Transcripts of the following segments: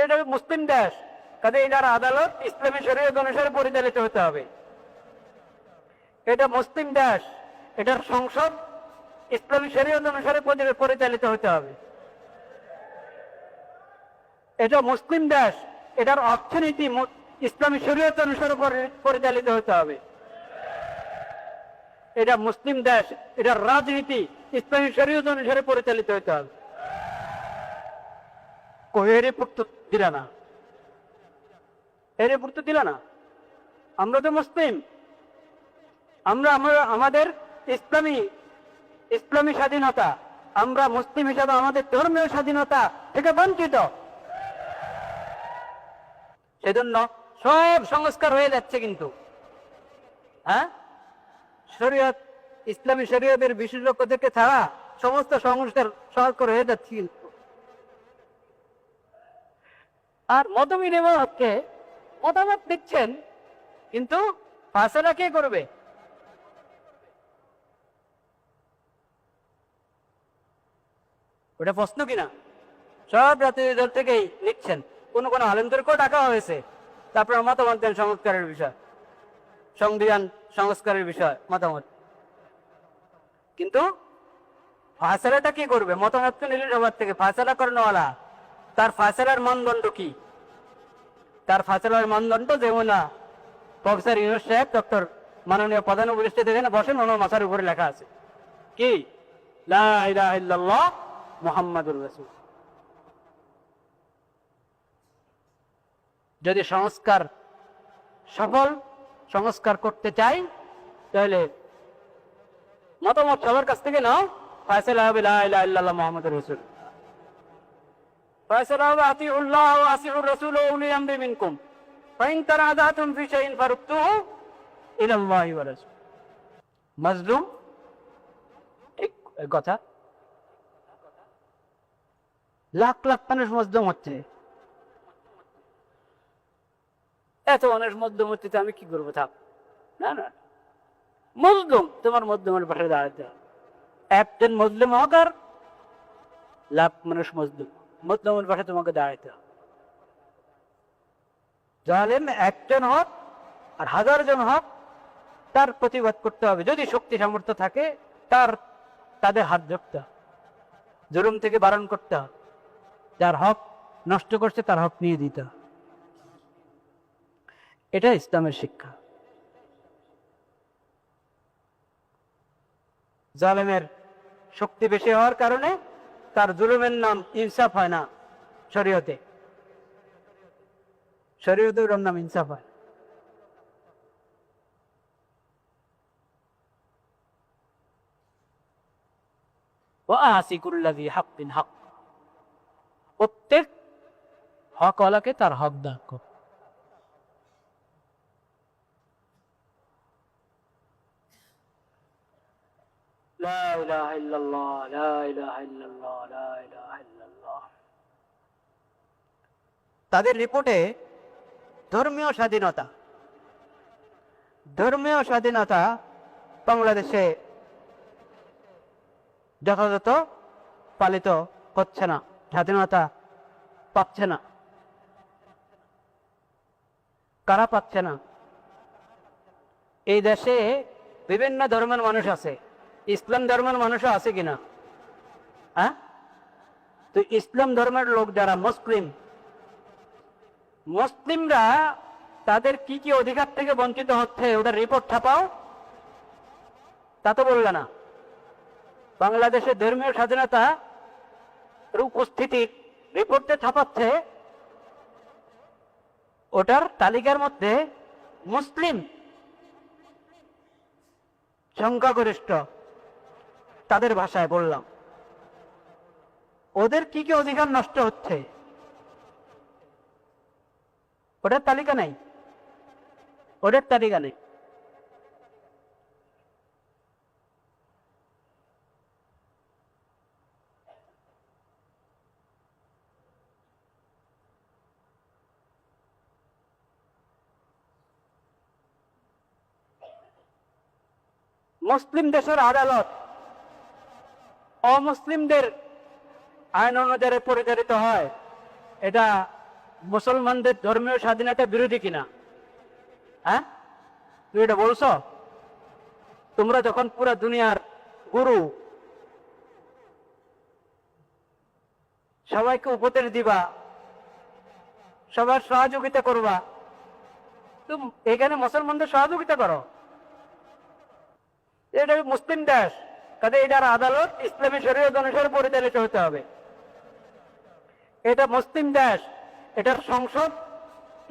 এটা মুসলিম দেশ, কাজে এটার আদালত ইসলামী শরীয়ত অনুসারে পরিচালিত হতে হবে। এটা মুসলিম দেশ, এটার সংসদ ইসলামী শরীয়ত অনুসারে পরিচালিত হতে হবে। এটা মুসলিম দেশ, এটার অর্থনীতি ইসলামী শরীয়ত অনুসারে পরিচালিত হতে হবে। এটা মুসলিম দেশ, এটার রাজনীতি ইসলামী শরীয়ত অনুসারে পরিচালিত হতে হবে। এর প্রত্যুত্তর দিলা না, এর প্রত্যুত্তর দিলা না। আমরা তো মুসলিম, আমরা আমাদের ইসলামী স্বাধীনতা, আমরা মুসলিম হিসাবে আমাদের ধর্মীয় স্বাধীনতা থেকে বঞ্চিত। সেজন্য সব সংস্কার হয়ে যাচ্ছে, কিন্তু হ্যাঁ, শরীয়ত ইসলামী শরীয়তের বিশেষজ্ঞদেরকে ছাড়া সমস্ত সংস্কার সহজ করে হয়ে যাচ্ছে। কিন্তু আর মতবিনিময়কে মতামত দিচ্ছেন, কিন্তু ফায়সালা কে করবে? ওটা প্রশ্ন কিনা? সব রাজনৈতিক দল থেকেই নিচ্ছেন, কোন কোন আলেমদেরকেও ডাকা হয়েছে, তারপর মতামত দেন সংস্কারের বিষয়, সংবিধান সংস্কারের বিষয় মতামত। কিন্তু ফায়সালাটা কি করবে? মতামত তো নিলে সবার থেকে, ফায়সালা করানোওয়ালা তার ফায়সালার মানদণ্ড কি? তার ফায়সালার মানদণ্ড যেমন না প্রফেসর ইউনুস সাহেব, ডক্টর মাননীয় প্রধান উপদেষ্টা দেখেন বসেন, ওনার মাথার উপরে লেখা আছে কি? লা ইলাহা ইল্লাল্লাহ মুহাম্মাদুর রাসূল। যদি সংস্কার করতে চাই, তাহলে মতামত সবার কাছ থেকে নাও, ফায়সালা হবে লা ইলাহা ইল্লাল্লাহ মুহাম্মাদুর রাসূল। ফায়সালা হবে আতিউল্লাহ ওয়া আতিউর রাসূল ওয়া উলি আমরি মিনকুম ফাইন তানাযাতুম ফি শাইইন ফারুদ্দুহু ইলাল্লাহি ওয়া রাসূল। মাজলুম, ঠিক কথা। লাখ লাখ মানুষ মজলুম হচ্ছে, এত মানুষ মজলুম হচ্ছে, আমি কি করবো? থাক না, না, মজলুম তোমার মজলুমের পাশে দাঁড়াতে হবে। একজন মজলুম হোক আর লাখ মানুষ মজলুমের পাশে তোমাকে দাঁড়াতে হবে। জালেম একজন হোক আর 1000 জন হোক, তার প্রতিবাদ করতে হবে। যদি শক্তি সামর্থ্য থাকে, তাদের হাত ধরতে হবে, জুলুম থেকে বারণ করতে হবে, যার হক নষ্ট করছে তার হক নিয়ে দিতে হবে। এটা ইসলামের শিক্ষা। জালেমের শক্তি বেশি হওয়ার কারণে তার জুলুমের নাম ইনসাফ হয় না শরীয়তে। শরীয়তে ওর নাম ইনসাফ হয়। প্রত্যেক হকওয়ালাকে তার হক দান কর। লা ইলাহা ইল্লাল্লাহ, লা ইলাহা ইল্লাল্লাহ, লা ইলাহা ইল্লাল্লাহ। তাদের রিপোর্টে ধর্মীয় স্বাধীনতা বাংলাদেশে যথাযথ পালিত হচ্ছে না, স্বাধীনতা পাচ্ছে না। কারা পাচ্ছে না? এই দেশে বিভিন্ন ধর্মের মানুষ আছে, ইসলাম ধর্মের মানুষও আছে কিনা? হ্যাঁ, তো ইসলাম ধর্মের লোক যারা মুসলিমরা তাদের কি কি অধিকার থেকে বঞ্চিত হচ্ছে, ওটা রিপোর্ট ছাপাও। তা তো বললে না। বাংলাদেশের ধর্মীয় স্বাধীনতা উপস্থিতি রিপোর্টে ছাপাচ্ছে, ওটার তালিকার মধ্যে মুসলিম সংখ্যাগরিষ্ঠ, তাদের ভাষায় বললাম, ওদের কি কি অধিকার নষ্ট হচ্ছে, ওটার তালিকা নেই। মুসলিম দেশের আদালত অমুসলিমদের আইন অনুযায়ী পরিচালিত হয়, এটা মুসলমানদের ধর্মীয় স্বাধীনতা বিরোধী কিনা? হ্যাঁ, তুমি এটা বলছো? তোমরা যখন পুরা দুনিয়ার গুরু, সবাইকে উপদেশ দিবা, সবার সহযোগিতা করবা, তুমি এখানে মুসলমানদের সহযোগিতা করো। এটা মুসলিম দেশ, কাজে এটার আদালত ইসলামী শরীয়ত অনুসারে পরিচালিত হতে হবে। এটা মুসলিম দেশ, এটার সংসদ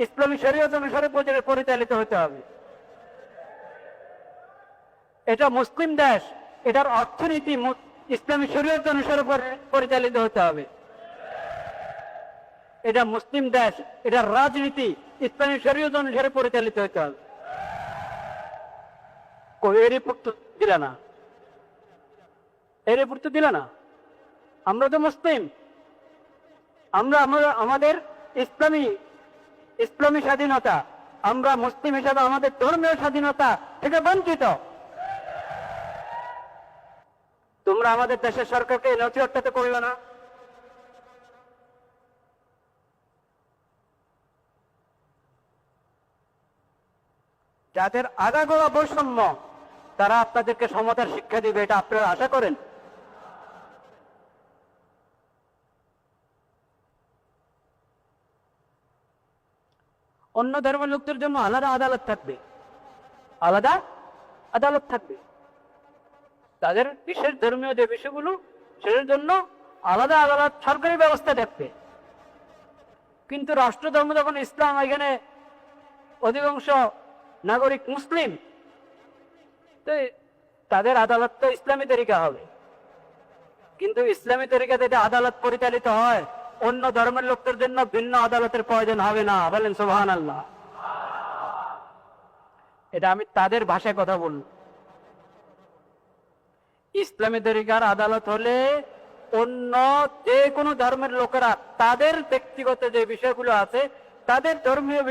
ইসলামী শরীয়ত অনুসারে পরিচালিত হতে হবে। এটা মুসলিম দেশ, এটার অর্থনীতি ইসলামী শরীয়ত অনুসারে পরিচালিত হতে হবে। এটা মুসলিম দেশ, এটার রাজনীতি ইসলামী শরীয়ত অনুসারে পরিচালিত হতে হবে। এর রিপোর্ট তো দিলা না, এর রিপোর্ট তো দিলা না। আমরা তো মুসলিম, আমরা আমাদের ইসলামী স্বাধীনতা, আমরা মুসলিম হিসাবে আমাদের ধর্মীয় স্বাধীনতা থেকে বঞ্চিত। তোমরা আমাদের দেশের সরকারকে নথিহট্টাতে করবে না। যাদের আগাগোড়া বৈষম্য, তারা আপনাদেরকে সমতার শিক্ষা দিবে, এটা আপনারা আশা করেন? অন্য ধর্মের লোকদের জন্য আলাদা আদালত থাকবে, আলাদা আদালত থাকবে। তাদের বিশেষ ধর্মীয় যে বিষয়গুলো, সেটার জন্য আলাদা আদালত, সরকারি ব্যবস্থা থাকবে। কিন্তু রাষ্ট্রধর্ম যখন ইসলাম, এখানে অধিকাংশ নাগরিক মুসলিম, তো তাদের আদালত তো ইসলামী তরিকা হবে। কিন্তু ইসলামী তরিকাতে এটা আদালত পরিচালিত হয়, অন্য ধর্মের লোকদের জন্য ভিন্ন আদালতের প্রয়োজন হবে না। বলেন সুবহানাল্লাহ। এটা আমি তাদের ভাষায় কথা বলব। ইসলামী তরিকার আদালত হলে অন্য যে কোনো ধর্মের লোকেরা তাদের ব্যক্তিগত যে বিষয়গুলো আছে, তাদের ধর্মীয়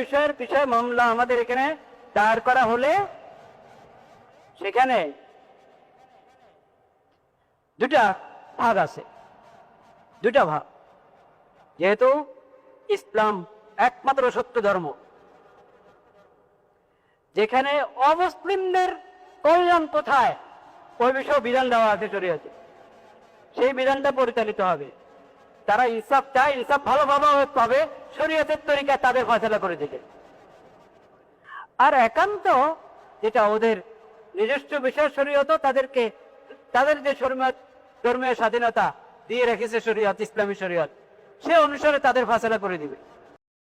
বিষয়ে মামলা আমাদের এখানে দায়ের করা হলে সেখানে দুটা ভাগ আছে, দুটা ভাগ। যেহেতু ইসলাম একমাত্র সত্য ধর্ম, যেখানে অমুসলিমদের কল্যাণ কোথায় ওই বিষয়ে বিধান দেওয়া আছে শরীয়তে, সেই বিধানটা পরিচালিত হবে। তারা ইনসাফ চায়, ইনসাফ ভালোভাবে পাবে, শরীয়তের তরিকায় তাদের ফয়সালা করে দেবে। আর একান্ত যেটা ওদের নিজস্ব বিষয় শরীয়ত, তাদেরকে তাদের যে ধর্মীয় স্বাধীনতা দিয়ে রেখেছে শরীয়ত, ইসলামী শরীয়ত, সে অনুসারে তাদের ফয়সালা করে দিবে।